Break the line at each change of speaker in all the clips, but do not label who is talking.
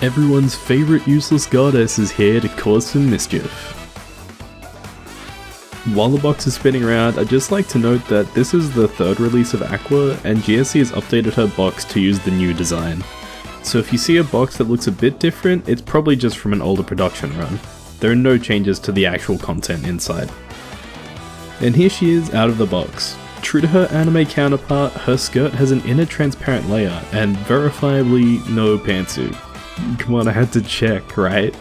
Everyone's favourite useless goddess is here to cause some mischief. While the box is spinning around, I'd just like to note that this is the third release of Aqua, and GSC has updated her box to use the new design. So if you see a box that looks a bit different, it's probably just from an older production run. There are no changes to the actual content inside. And here she is out of the box. True to her anime counterpart, her skirt has an inner transparent layer, and verifiably no pantsuit. Come on, I had to check, right?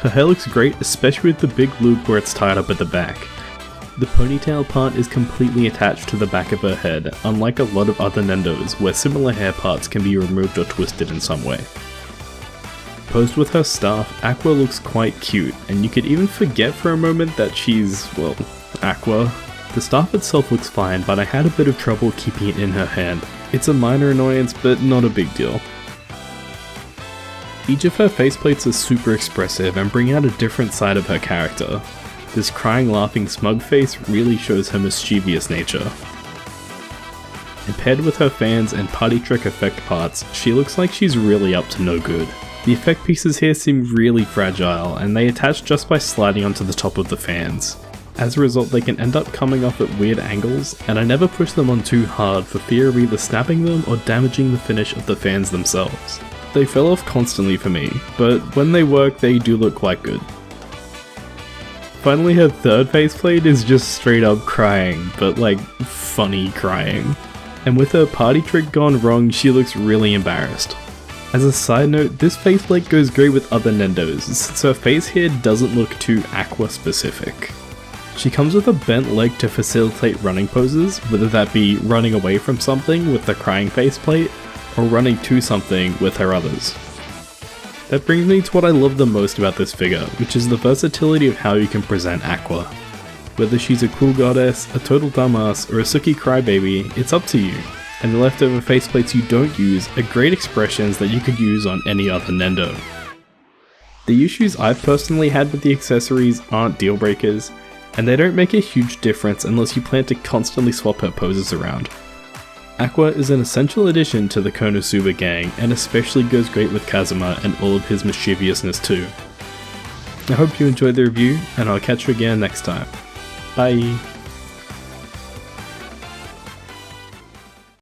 Her hair looks great, especially with the big loop where it's tied up at the back. The ponytail part is completely attached to the back of her head, unlike a lot of other Nendos where similar hair parts can be removed or twisted in some way. Posed with her staff, Aqua looks quite cute, and you could even forget for a moment that she's, well, Aqua. The staff itself looks fine, but I had a bit of trouble keeping it in her hand. It's a minor annoyance, but not a big deal. Each of her faceplates are super expressive and bring out a different side of her character. This crying, laughing, smug face really shows her mischievous nature. And paired with her fans and party trick effect parts, she looks like she's really up to no good. The effect pieces here seem really fragile, and they attach just by sliding onto the top of the fans. As a result, they can end up coming off at weird angles, and I never push them on too hard for fear of either snapping them or damaging the finish of the fans themselves. They fell off constantly for me, but when they work they do look quite good. Finally, her third faceplate is just straight up crying, but like funny crying. And with her party trick gone wrong, she looks really embarrassed. As a side note, this faceplate goes great with other Nendos, since her face here doesn't look too Aqua specific. She comes with a bent leg to facilitate running poses, whether that be running away from something with the crying faceplate, or running to something with her others. That brings me to what I love the most about this figure, which is the versatility of how you can present Aqua. Whether she's a cool goddess, a total dumbass, or a sucky crybaby, it's up to you, and the leftover faceplates you don't use are great expressions that you could use on any other Nendo. The issues I've personally had with the accessories aren't deal breakers, and they don't make a huge difference unless you plan to constantly swap her poses around. Aqua is an essential addition to the Konosuba gang, and especially goes great with Kazuma and all of his mischievousness too. I hope you enjoyed the review, and I'll catch you again next time. Bye!